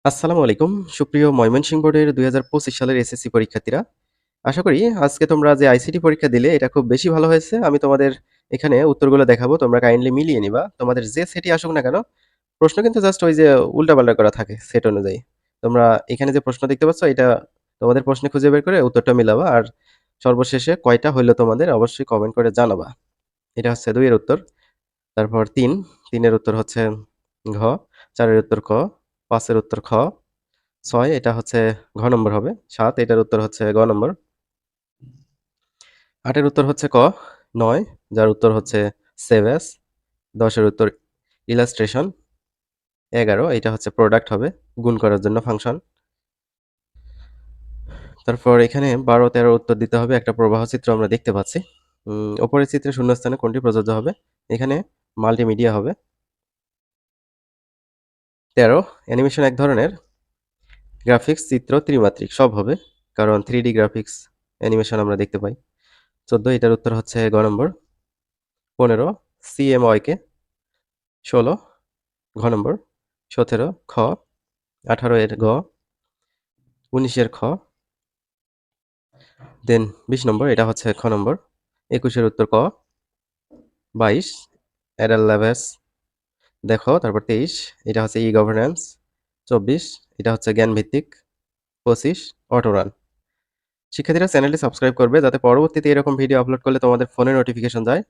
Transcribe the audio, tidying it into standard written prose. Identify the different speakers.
Speaker 1: আসসালামু আলাইকুম। সুপ্রিয় ময়মনসিংহ বোর্ডের ২০২৫ সালের এসএসসি পরীক্ষার্থীরা। আশা করি আজকে তোমরা যে আইসিটি পরীক্ষা দিলে এটা খুব বেশি ভালো হয়েছে। আমি তোমাদের এখানে উত্তরগুলো দেখাবো। তোমরা কাইন্ডলি মিলিয়ে নিবা। তোমাদের যে সেটই আসুক না কেন, প্রশ্ন কিন্তু জাস্ট ওই যে উল্টাপাল্টা করা থাকে সেট অনুযায়ী। তোমরা এখানে যে প্রশ্ন দেখতে পাচ্ছ এটা তোমাদের প্রশ্নে খুঁজে বের করে উত্তরটা মিলাবা। আর সর্বশেষে কয়টা হইল তোমাদের অবশ্যই কমেন্ট করে জানাবা। এটা হচ্ছে ২ এর উত্তর। তারপর ৩, ৩ এর উত্তর হচ্ছে ঘ, ৪ এর উত্তর ক, ৫ এর উত্তর খ, ৬ এটা হচ্ছে ঘ নম্বর হবে। ৭ এটার উত্তর হচ্ছে গ নম্বর। ৮ এর উত্তর হচ্ছে ক। ৯ যার উত্তর হচ্ছে সেভ অ্যাজ। ১০ এর উত্তর ইলাস্ট্রেশন। ১১ এটা হচ্ছে প্রোডাক্ট হবে, গুণ করার জন্য ফাংশন। তারপর এখানে ১২, ১৩ উত্তর দিতে হবে। একটা প্রবাহ চিত্র আমরা দেখতে পাচ্ছি। ওপরের চিত্রে শূন্যস্থানে কোনটি প্রযোজ্য হবে? এখানে মাল্টিমিডিয়া হবে। ১৩ অ্যানিমেশন এক ধরনের গ্রাফিক্স, চিত্র ত্রিমাত্রিক সব হবে। কারণ 3D গ্রাফিক্স অ্যানিমেশন আমরা দেখতে পাই। ১৪ এটার উত্তর হচ্ছে গ নম্বর। ১৫ CMYK। ১৬ ঘ নম্বর। ১৭ খ। ১৮ এর গ। ১৯ এর খ। দেন ২০ নম্বর এটা হচ্ছে খ নম্বর। ২১ এর উত্তর ক। ২২ অ্যাডাল্যাবাস দেখো। তারপর ২৩ এটা হচ্ছে ই-গভর্ন্যান্স। ২৪ এটা হচ্ছে জ্ঞানভিত্তিক। ২৫ অটোরান। শিক্ষার্থীরা চ্যানেলটি সাবস্ক্রাইব করবে যাতে পরবর্তীতে এরকম ভিডিও আপলোড করলে তোমাদের ফোনে নোটিফিকেশন যায়।